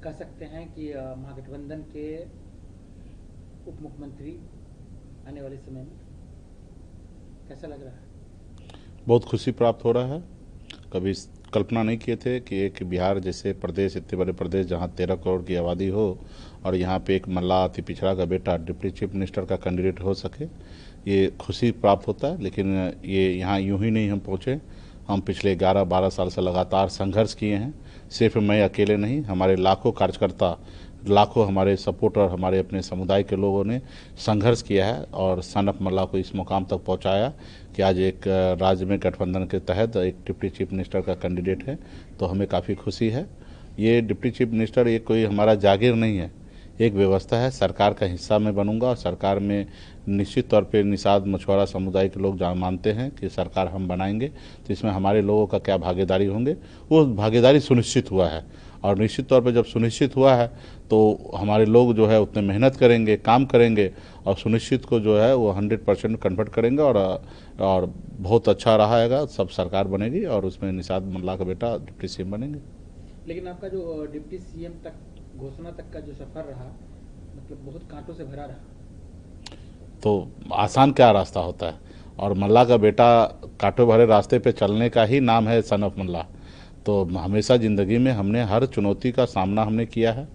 कह सकते हैं कि महागठबंधन के उप मुख्यमंत्री आने वाले समय में, कैसा लग रहा है? बहुत खुशी प्राप्त हो रहा है। कभी कल्पना नहीं किए थे कि एक बिहार जैसे प्रदेश, इतने बड़े प्रदेश जहां 13 करोड़ की आबादी हो और यहाँ पे एक मल्लाह अति पिछड़ा का बेटा डिप्टी चीफ मिनिस्टर का कैंडिडेट हो सके, ये खुशी प्राप्त होता है। लेकिन ये यहाँ यूं ही नहीं हम पहुँचे। हम पिछले 11-12 साल से लगातार संघर्ष किए हैं। सिर्फ मैं अकेले नहीं, हमारे लाखों कार्यकर्ता, लाखों हमारे सपोर्टर, हमारे अपने समुदाय के लोगों ने संघर्ष किया है और सन ऑफ मल्लाह को इस मुकाम तक पहुंचाया कि आज एक राज्य में गठबंधन के तहत एक डिप्टी चीफ मिनिस्टर का कैंडिडेट है। तो हमें काफ़ी खुशी है। ये डिप्टी चीफ मिनिस्टर ये कोई हमारा जागीर नहीं है, एक व्यवस्था है। सरकार का हिस्सा मैं बनूंगा और सरकार में निश्चित तौर पे निषाद मछुआरा समुदाय के लोग जहाँ मानते हैं कि सरकार हम बनाएंगे, तो इसमें हमारे लोगों का क्या भागीदारी होंगे, वो भागीदारी सुनिश्चित हुआ है। और निश्चित तौर पे जब सुनिश्चित हुआ है तो हमारे लोग जो है उतने मेहनत करेंगे, काम करेंगे और सुनिश्चित को जो है वो 100% कन्वर्ट करेंगे और बहुत अच्छा रहेगा। सब सरकार बनेगी और उसमें निषाद मल्लाह का बेटा डिप्टी सीएम बनेंगे। लेकिन आपका जो डिप्टी सीएम तक घोषणा तक का जो सफर रहा, मतलब बहुत कांटों से भरा रहा। तो आसान क्या रास्ता होता है, और मल्लाह का बेटा कांटों भरे रास्ते पे चलने का ही नाम है सन ऑफ मल्लाह। तो हमेशा ज़िंदगी में हमने हर चुनौती का सामना हमने किया है,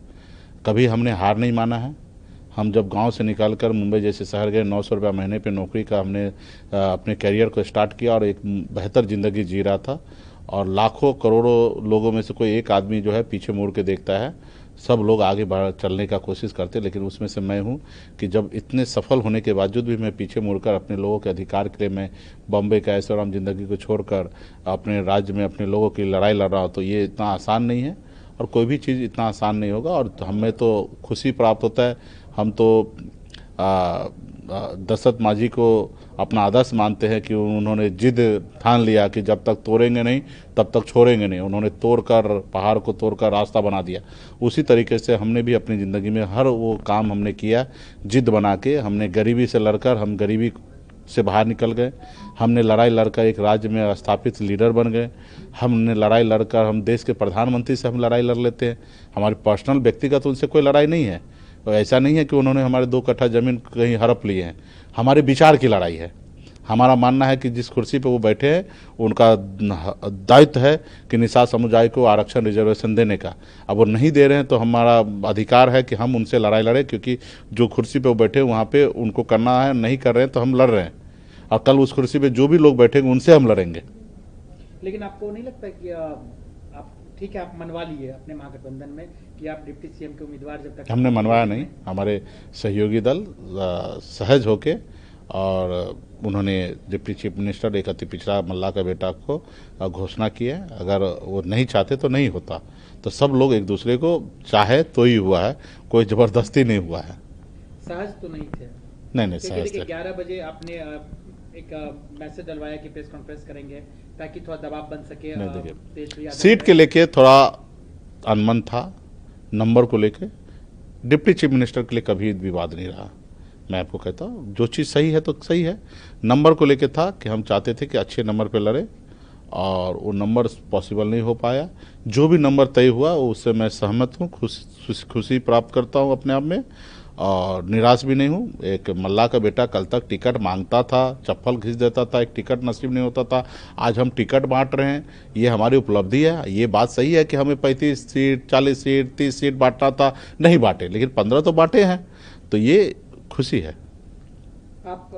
कभी हमने हार नहीं माना है। हम जब गांव से निकलकर मुंबई जैसे शहर गए, 900 रुपया महीने पे नौकरी का हमने अपने करियर को स्टार्ट किया और एक बेहतर ज़िंदगी जी रहा था। और लाखों करोड़ों लोगों में से कोई एक आदमी जो है पीछे मुड़ के देखता है, सब लोग आगे बढ़ चलने का कोशिश करते, लेकिन उसमें से मैं हूं कि जब इतने सफल होने के बावजूद भी मैं पीछे मुड़कर अपने लोगों के अधिकार के लिए मैं बॉम्बे का ऐशोआराम ज़िंदगी को छोड़कर अपने राज्य में अपने लोगों की लड़ाई लड़ रहा हूँ। तो ये इतना आसान नहीं है और कोई भी चीज़ इतना आसान नहीं होगा। और हमें तो खुशी प्राप्त होता है। हम तो दशरथ मांझी को अपना आदर्श मानते हैं कि उन्होंने जिद ठान लिया कि जब तक तोड़ेंगे नहीं तब तक छोड़ेंगे नहीं। उन्होंने तोड़कर, पहाड़ को तोड़कर रास्ता बना दिया। उसी तरीके से हमने भी अपनी ज़िंदगी में हर वो काम हमने किया, जिद बना के। हमने गरीबी से लड़कर हम गरीबी से बाहर निकल गए। हमने लड़ाई लड़कर एक राज्य में स्थापित लीडर बन गए। हमने लड़ाई लड़कर, हम देश के प्रधानमंत्री से हम लड़ाई लड़ लेते हैं। हमारी पर्सनल व्यक्तिगत उनसे कोई लड़ाई नहीं है। तो ऐसा नहीं है कि उन्होंने हमारे 2 कट्ठा ज़मीन कहीं हड़प लिए हैं। हमारे विचार की लड़ाई है। हमारा मानना है कि जिस कुर्सी पे वो बैठे हैं उनका दायित्व है कि निषाद समुदाय को आरक्षण, रिजर्वेशन देने का। अब वो नहीं दे रहे हैं तो हमारा अधिकार है कि हम उनसे लड़ाई लड़ें, क्योंकि जो कुर्सी पे वो बैठे वहाँ पे उनको करना है। नहीं कर रहे हैं तो हम लड़ रहे हैं और कल उस कुर्सी पे जो भी लोग बैठेंगे उनसे हम लड़ेंगे। लेकिन आपको नहीं लगता कि आप ठीक है, आप मनवा लिए अपने महागठबंधन में कि आप डिप्टी सीएम के उम्मीदवार जब तक? हमने मनवाया नहीं। हमारे सहयोगी दल सहज होके और उन्होंने डिप्टी चीफ मिनिस्टर एक अति पिछड़ा मल्लाह का बेटा को घोषणा की है। अगर वो नहीं चाहते तो नहीं होता। तो सब लोग एक दूसरे को चाहे तो ही हुआ है, कोई ज़बरदस्ती नहीं हुआ है। सहज तो नहीं थे? नहीं, सहज थे। 11 बजे आपने एक मैसेज डलवाया कि प्रेस कॉन्फ्रेंस करेंगे ताकि थोड़ा दबाव बन सके। देखिए, सीट के लेके थोड़ा अनमन था, नंबर को लेके। डिप्टी चीफ मिनिस्टर के लिए कभी विवाद नहीं रहा। मैं आपको कहता हूँ जो चीज़ सही है तो सही है। नंबर को लेके था कि हम चाहते थे कि अच्छे नंबर पे लड़े और वो नंबर पॉसिबल नहीं हो पाया। जो भी नंबर तय हुआ उससे मैं सहमत हूँ, खुशी प्राप्त करता हूँ अपने आप में और निराश भी नहीं हूँ। एक मल्लाह का बेटा कल तक टिकट मांगता था, चप्पल घिस देता था, एक टिकट नसीब नहीं होता था। आज हम टिकट बांट रहे हैं, ये हमारी उपलब्धि है। ये बात सही है कि हमें 35 सीट, 40 सीट, 30 सीट बांटना था, नहीं बांटे, लेकिन 15 तो बांटे हैं, तो ये खुशी है। आप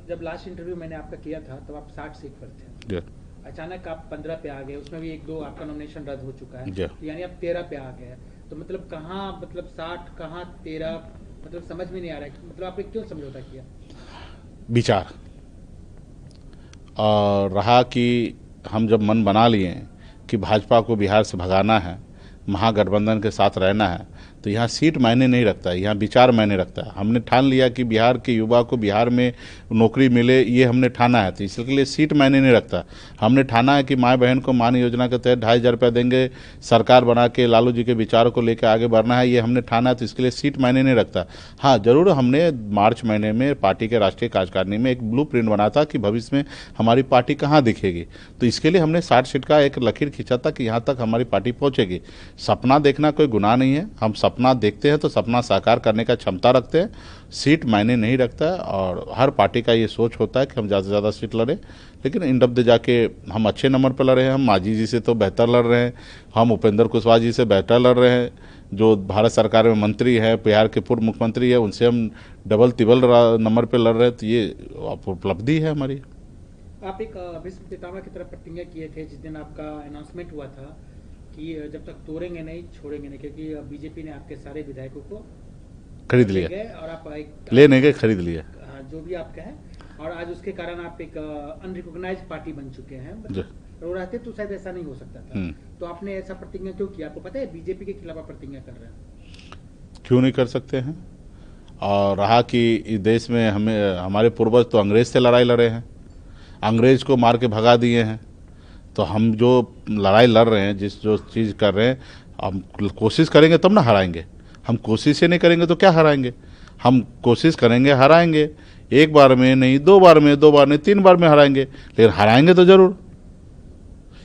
जब लास्ट इंटरव्यू मैंने आपका किया था तब आप 60 सीट पर थे। अचानक आप 15 पे आ गए, उसमें भी 1-2 आपका नॉमिनेशन रद्द हो चुका है, तो यानी आप 13 पे आ गए। तो मतलब कहाँ, मतलब 60 कहाँ 13, मतलब समझ में नहीं आ रहा है। मतलब आपने क्यों समझौता किया? विचार और रहा कि हम जब मन बना लिए कि भाजपा को बिहार से भगाना है, महागठबंधन के साथ रहना है, तो यहाँ सीट मायने नहीं रखता है, यहाँ विचार मायने रखता है। हमने ठान लिया कि बिहार के युवा को बिहार में नौकरी मिले, ये हमने ठाना है, तो इसलिए सीट मायने नहीं रखता। हमने ठाना है कि माँ बहन को मान योजना के तहत 2,500 रुपया देंगे, सरकार बना के लालू जी के विचारों को लेकर आगे बढ़ना है, ये हमने ठाना है, तो इसके लिए सीट मायने नहीं रखता। हाँ, जरूर हमने मार्च महीने में पार्टी के राष्ट्रीय कार्यकारिणी में एक ब्लू प्रिंट बना था कि भविष्य में हमारी पार्टी कहाँ दिखेगी, तो इसके लिए हमने 60 सीट का एक लकीर खींचा था कि यहाँ तक हमारी पार्टी पहुँचेगी। सपना देखना कोई गुनाह नहीं है। हम सपना देखते हैं तो सपना साकार करने का क्षमता रखते हैं। सीट मायने नहीं रखता है और हर पार्टी का ये सोच होता है कि हम ज़्यादा से ज़्यादा सीट लड़ें, लेकिन इन डब्बे जाके हम अच्छे नंबर पर लड़े हैं। हम मांझी जी से तो बेहतर लड़ रहे हैं, हम उपेंद्र कुशवाहा जी से बेहतर लड़ रहे हैं, जो भारत सरकार में मंत्री हैं, बिहार के पूर्व मुख्यमंत्री है, उनसे हम डबल तिबल नंबर पर लड़ रहे हैं। तो ये उपलब्धि है हमारी। आप एक भीष्म पितामह की तरफ प्रतिज्ञा किए थे जिस दिन आपका अनाउंसमेंट हुआ था कि जब तक तोड़ेंगे नहीं छोड़ेंगे नहीं, क्योंकि बीजेपी ने आपके सारे विधायकों को खरीद लिया और आप एक ले नहीं गए, खरीद लिया, जो भी आप कहें, और आज उसके कारण आप एक अनरिकॉग्नाइज्ड पार्टी बन चुके हैं। और रहते तो शायद ऐसा नहीं हो सकता था। तो आपने ऐसा प्रतिज्ञा क्यों किया? आपको पता है बीजेपी के खिलाफ आप प्रतिज्ञा कर रहे हैं? क्यों नहीं कर सकते हैं? और रहा कि इस देश में हमारे पूर्वज तो अंग्रेज से लड़ाई लड़े हैं, अंग्रेज को मार के भगा दिए हैं। तो हम जो लड़ाई लड़ रहे हैं, जो चीज़ कर रहे हैं, हम कोशिश करेंगे तब ना हराएंगे। हम कोशिश ही नहीं करेंगे तो क्या हराएंगे? हम कोशिश करेंगे, हराएंगे। एक बार में नहीं, दो बार में नहीं, 3 बार में हराएंगे, लेकिन हराएंगे तो जरूर।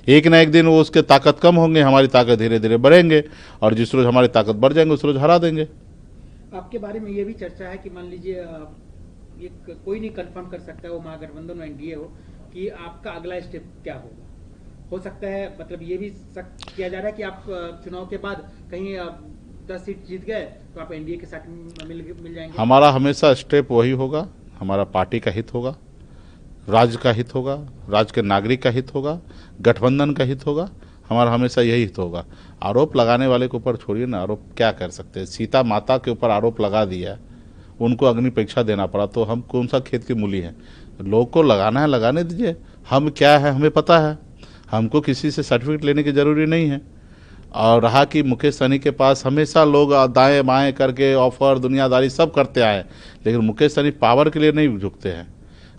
एक ना एक दिन वो उसके ताकत कम होंगे, हमारी ताकत धीरे धीरे बढ़ेंगे, और जिस रोज हमारी ताकत बढ़ जाएंगे उस रोज हरा देंगे। आपके बारे में ये भी चर्चा है कि मान लीजिए ये कोई नहीं कंफर्म कर सकता है, वो महागठबंधन में एनडीए हो, कि आपका अगला स्टेप क्या होगा। हो सकता है, मतलब ये भी किया जा रहा है कि आप चुनाव के बाद कहीं 10 सीट जीत गए तो आप एनडीए के साथ मिल जाएंगे। हमारा हमेशा स्टेप वही होगा, हमारा पार्टी का हित होगा, राज्य का हित होगा, राज्य के नागरिक का हित होगा, गठबंधन का हित होगा। हमारा हमेशा यही हित होगा। आरोप लगाने वाले के ऊपर छोड़िए ना, आरोप क्या कर सकते हैं? सीता माता के ऊपर आरोप लगा दिया, उनको अग्नि परीक्षा देना पड़ा, तो हम कौन सा खेत की मूली हैं? लोग को लगाना है, लगाने दीजिए। हम क्या है हमें पता है, हमको किसी से सर्टिफिकेट लेने की जरूरी नहीं है। और रहा कि मुकेश सहनी के पास हमेशा लोग दाएं बाएं करके ऑफर दुनियादारी सब करते आए, लेकिन मुकेश सहनी पावर के लिए नहीं झुकते हैं।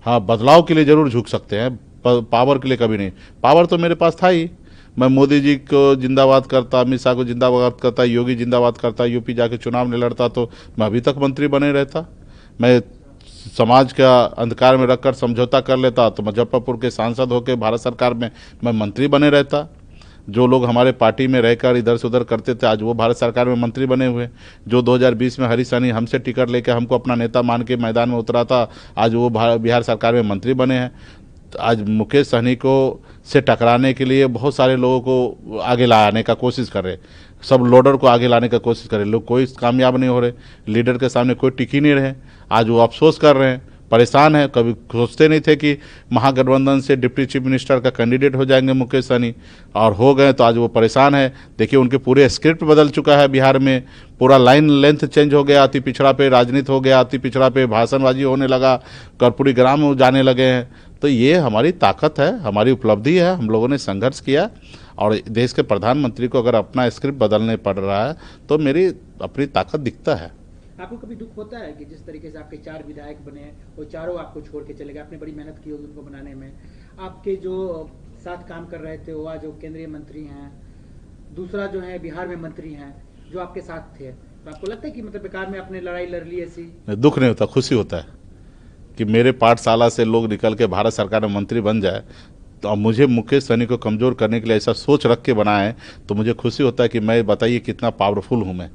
हाँ, बदलाव के लिए जरूर झुक सकते हैं, पावर के लिए कभी नहीं। पावर तो मेरे पास था ही, मैं मोदी जी को जिंदाबाद करता, अमित शाह को जिंदाबाद करता, योगी जिंदाबाद करता, यूपी जाके चुनाव नहीं लड़ता तो मैं अभी तक मंत्री बने रहता। मैं समाज का अंधकार में रखकर समझौता कर लेता तो मुजफ्फरपुर के सांसद होकर भारत सरकार में मैं मंत्री बने रहता। जो लोग हमारे पार्टी में रहकर इधर से उधर करते थे, आज वो भारत सरकार में मंत्री बने हुए। जो 2020 में हरीश सहनी हमसे टिकट लेकर हमको अपना नेता मान के मैदान में उतरा था, आज वो बिहार सरकार में मंत्री बने हैं। तो आज मुकेश सहनी को से टकराने के लिए बहुत सारे लोगों को आगे लाने का कोशिश कर रहे, सब लोडर को आगे लाने का कोशिश कर रहे, लोग कोई कामयाब नहीं हो रहे, लीडर के सामने कोई टिक ही नहीं रहे। आज वो अफसोस कर रहे हैं, परेशान है। कभी सोचते नहीं थे कि महागठबंधन से डिप्टी चीफ मिनिस्टर का कैंडिडेट हो जाएंगे मुकेश सहनी, और हो गए, तो आज वो परेशान है। देखिए उनके पूरे स्क्रिप्ट बदल चुका है बिहार में, पूरा लाइन लेंथ चेंज हो गया, अति पिछड़ा पे राजनीति हो गया, अति पिछड़ा पे भाषणबाजी होने लगा, कर्पूरी ग्राम में जाने लगे हैं। तो ये हमारी ताकत है, हमारी उपलब्धि है। हम लोगों ने संघर्ष किया, और देश के प्रधानमंत्री को अगर अपना स्क्रिप्ट बदलने पड़ रहा है तो मेरी अपनी ताकत दिखता है। आपको कभी दुख होता है कि जिस तरीके से आपके 4 विधायक बने, वो चारों आपको छोड़ के चले गए? आपने बड़ी मेहनत की होगी उनको बनाने में। आपके जो साथ काम कर रहे थे वो आज जो केंद्रीय मंत्री हैं, दूसरा जो है बिहार में मंत्री हैं, जो आपके साथ थे, तो आपको लगता है कि मतलब बेकार में आपने लड़ाई लड़ ली ऐसी? दुख नहीं होता, खुशी होता है कि मेरे पाठशाला से लोग निकल के भारत सरकार में मंत्री बन जाए। तो मुझे मुकेश सहनी को कमज़ोर करने के लिए ऐसा सोच रख के बनाए, तो मुझे खुशी होता है कि मैं, बताइए कितना पावरफुल हूँ मैं,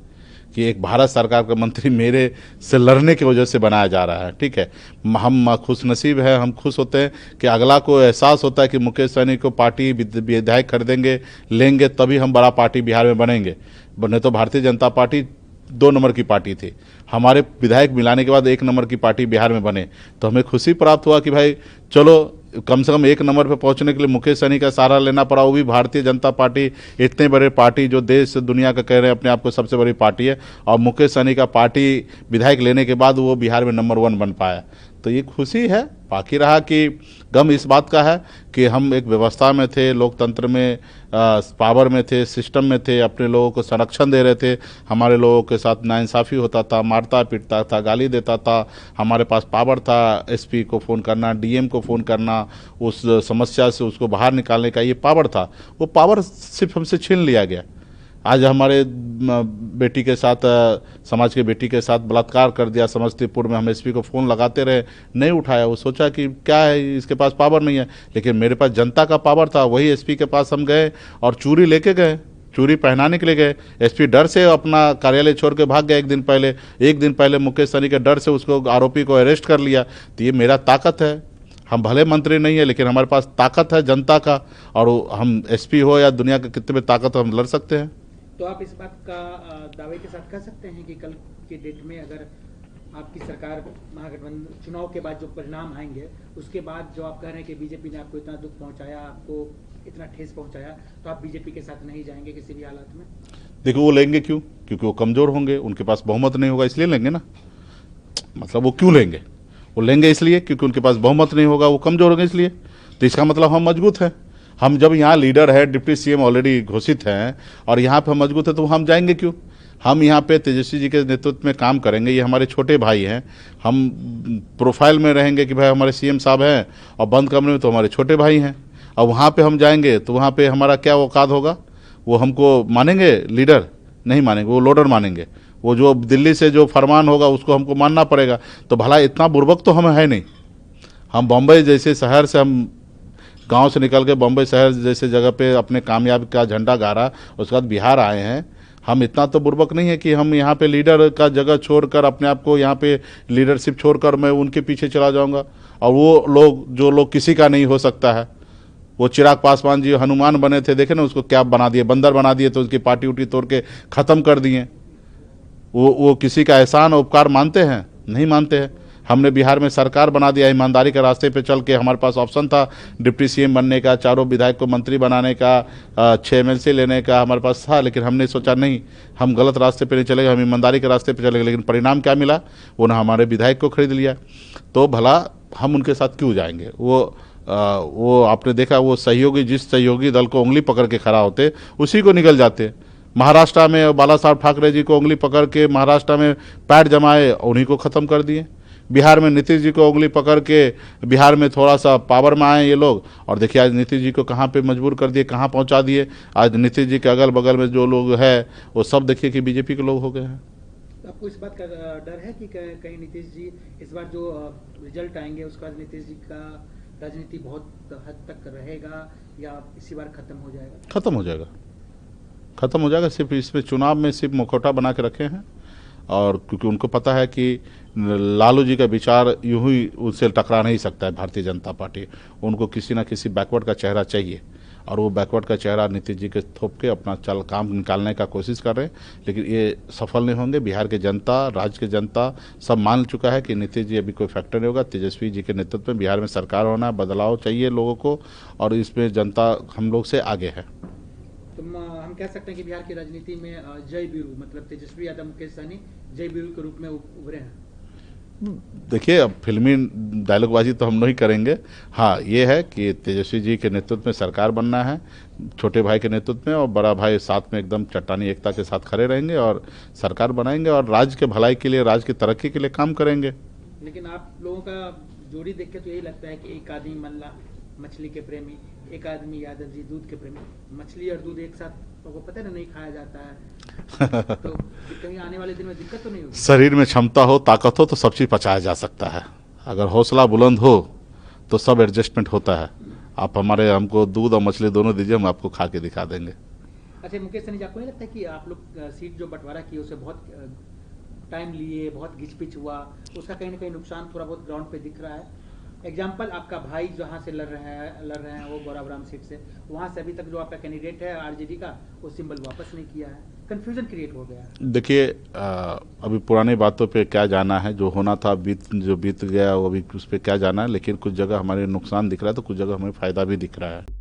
कि एक भारत सरकार का मंत्री मेरे से लड़ने की वजह से बनाया जा रहा है। ठीक है, हम खुशनसीब हैं, हम खुश होते हैं कि अगला को एहसास होता है कि मुकेश सहनी को पार्टी विधायक खरीदेंगे, लेंगे, तभी हम बड़ा पार्टी बिहार में बनेंगे। नहीं तो भारतीय जनता पार्टी 2 नंबर की पार्टी थी, हमारे विधायक मिलाने के बाद 1 नंबर की पार्टी बिहार में बने। तो हमें खुशी प्राप्त हुआ कि भाई चलो कम से कम 1 नंबर पे पहुंचने के लिए मुकेश सहनी का सहारा लेना पड़ा, वो भी भारतीय जनता पार्टी, इतने बड़े पार्टी जो देश दुनिया का कह रहे हैं अपने आप को सबसे बड़ी पार्टी है, और मुकेश सहनी का पार्टी विधायक लेने के बाद वो बिहार में नंबर 1 बन पाया। तो ये खुशी है। बाकी रहा कि गम इस बात का है कि हम एक व्यवस्था में थे, लोकतंत्र में, पावर में थे, सिस्टम में थे, अपने लोगों को संरक्षण दे रहे थे। हमारे लोगों के साथ नाइंसाफ़ी होता था, मारता पीटता था, गाली देता था। हमारे पास पावर था, एसपी को फ़ोन करना, डीएम को फ़ोन करना, उस समस्या से उसको बाहर निकालने का ये पावर था। वो पावर सिर्फ हमसे छीन लिया गया। आज हमारे बेटी के साथ, समाज के बेटी के साथ बलात्कार कर दिया समस्तीपुर में। हम एसपी को फ़ोन लगाते रहे, नहीं उठाया। वो सोचा कि क्या है, इसके पास पावर नहीं है, लेकिन मेरे पास जनता का पावर था। वही एसपी के पास हम गए और चूरी लेके गए, चूड़ी पहनाने के लिए गए। एसपी डर से अपना कार्यालय छोड़ के भाग गया एक दिन पहले मुकेश सहनी के डर से उसको आरोपी को अरेस्ट कर लिया। तो ये मेरा ताकत है। हम भले मंत्री नहीं है लेकिन हमारे पास ताकत है जनता का, और हम एसपी हो या दुनिया के कितने भी ताकत हो, हम लड़ सकते हैं। तो आप इस बात का दावे के साथ कह सकते हैं कि कल के डेट में अगर आपकी सरकार महागठबंधन चुनाव के बाद जो परिणाम आएंगे उसके बाद जो आप कह रहे हैं कि बीजेपी ने आपको इतना दुख पहुंचाया, आपको इतना ठेस पहुंचाया, तो आप बीजेपी के साथ नहीं जाएंगे किसी भी हालत में? देखो वो लेंगे क्यों? क्योंकि वो कमजोर होंगे, उनके पास बहुमत नहीं होगा, इसलिए लेंगे ना। मतलब वो क्यों लेंगे? वो लेंगे इसलिए क्योंकि उनके पास बहुमत नहीं होगा, वो कमजोर होंगे इसलिए। तो इसका मतलब हम मजबूत हैं। हम जब यहाँ लीडर है, डिप्टी सीएम ऑलरेडी घोषित हैं और यहाँ पे हम मजबूत है, तो हम जाएंगे क्यों? हम यहाँ पे तेजस्वी जी के नेतृत्व में काम करेंगे। ये हमारे छोटे भाई हैं। हम प्रोफाइल में रहेंगे कि भाई हमारे सीएम साहब हैं, और बंद कमरे में तो हमारे छोटे भाई हैं। और वहाँ पे हम जाएंगे तो वहाँ पे हमारा क्या औकात होगा? वो हमको मानेंगे लीडर? नहीं मानेंगे, वो लोडर मानेंगे। वो जो दिल्ली से जो फरमान होगा उसको हमको मानना पड़ेगा। तो भला इतना बुर्बक तो हम है नहीं। हम बम्बई जैसे शहर से, हम गांव से निकल के बम्बई शहर जैसे जगह पे अपने कामयाबी का झंडा गाड़ा, उसके बाद बिहार आए हैं। हम इतना तो बुर्बक नहीं है कि हम यहाँ पे लीडर का जगह छोड़कर अपने आप को यहाँ पे लीडरशिप छोड़कर मैं उनके पीछे चला जाऊँगा। और वो लोग जो लोग किसी का नहीं हो सकता है, वो चिराग पासवान जी हनुमान बने थे, देखे ना उसको क्या बना दिए, बंदर बना दिए, तो उसकी पार्टी उटी तोड़ के ख़त्म कर दिए। वो किसी का एहसान उपकार मानते हैं? नहीं मानते हैं। हमने बिहार में सरकार बना दिया, ईमानदारी के रास्ते पे चल के। हमारे पास ऑप्शन था डिप्टी सीएम बनने का, 4 विधायक को मंत्री बनाने का, 6 MLC लेने का हमारे पास था, लेकिन हमने सोचा नहीं, हम गलत रास्ते पे नहीं चलेंगे, हम ईमानदारी के रास्ते पे चलेंगे। लेकिन परिणाम क्या मिला? वो ना हमारे विधायक को खरीद लिया। तो भला हम उनके साथ क्यों जाएंगे? वो आपने देखा, वो सहयोगी, जिस सहयोगी दल को उंगली पकड़ के खड़ा होते उसी को निकल जाते। महाराष्ट्र में बाला साहब ठाकरे जी को उंगली पकड़ के महाराष्ट्र में पैर जमाए, उन्हीं को ख़त्म कर दिए। बिहार में नीतीश जी को उंगली पकड़ के बिहार में थोड़ा सा पावर में आए ये लोग, और देखिए आज नीतीश जी को कहाँ पे मजबूर कर दिए, कहाँ पहुँचा दिए। आज नीतीश जी के अगल बगल में जो लोग हैं वो सब देखिए कि बीजेपी के लोग हो गए हैं। आपको इस बात का डर है कि कहीं नीतीश जी इस बार जो रिजल्ट आएंगे उसके बाद नीतीश जी का राजनीति बहुत हद तक रहेगा या इसी बार खत्म हो जाएगा? खत्म हो जाएगा। सिर्फ इसमें चुनाव में सिर्फ मुखौटा बना के रखे हैं, और क्योंकि उनको पता है कि लालू जी का विचार यूं ही उनसे टकरा नहीं सकता है भारतीय जनता पार्टी। उनको किसी ना किसी बैकवर्ड का चेहरा चाहिए, और वो बैकवर्ड का चेहरा नीतीश जी के थोप के अपना काम निकालने का कोशिश कर रहे हैं, लेकिन ये सफल नहीं होंगे। बिहार के जनता, राज्य के जनता सब मान चुका है कि नीतीश जी अभी कोई फैक्टर नहीं होगा। तेजस्वी जी के नेतृत्व में बिहार में सरकार होना, बदलाव चाहिए लोगों को, और इसमें जनता हम लोग से आगे है। तो हम कह सकते हैं कि बिहार की राजनीति में जय वीरू, मतलब तेजस्वी यादव, मुकेश सहनी जय वीरू के रूप में उभरे हैं। देखिए, अब फिल्मी डायलॉगबाजी तो हम नहीं करेंगे। हाँ, ये है कि तेजस्वी जी के नेतृत्व में सरकार बनना है, छोटे भाई के नेतृत्व में, और बड़ा भाई साथ में एकदम चट्टानी एकता के साथ खड़े रहेंगे और सरकार बनाएंगे और राज्य के भलाई के लिए, राज्य की तरक्की के लिए काम करेंगे। लेकिन आप लोगों का जोड़ी देख के तो यही लगता है कि एक आदमी मल्ला मछली के प्रेमी, एक आदमी यादव जी दूध के प्रेमी। मछली और दूध एक साथ तो वो पता नहीं खाया जाता है। तो कहीं आने वाले दिन में दिक्कत तो नहीं होगी? शरीर में क्षमता हो, ताकत हो तो सब चीज़ पचाया जा सकता है। अगर हौसला बुलंद हो तो सब एडजस्टमेंट होता है। आप हमको दूध और मछली दोनों दीजिए, हम आपको खा के दिखा देंगे। अच्छा मुकेश सहनी जी, आपको नहीं लगता है कि आप लोग सीट जो बंटवारा किए उसे बहुत टाइम लिए, बहुत घिचपिच हुआ, उसका कहीं ना कहीं नुकसान थोड़ा बहुत ग्राउंड पे दिख रहा है? एग्जाम्पल, आपका भाई जहाँ से लड़ रहे हैं वो गौराबराम सीट से, वहाँ से अभी तक जो आपका कैंडिडेट है आरजेडी का, वो सिंबल वापस नहीं किया है। कंफ्यूजन क्रिएट हो गया। देखिए, अभी पुरानी बातों पे क्या जाना है, जो होना था जो बीत गया वो अभी उस पर क्या जाना है। लेकिन कुछ जगह हमारे नुकसान दिख रहा है तो कुछ जगह हमें फ़ायदा भी दिख रहा है।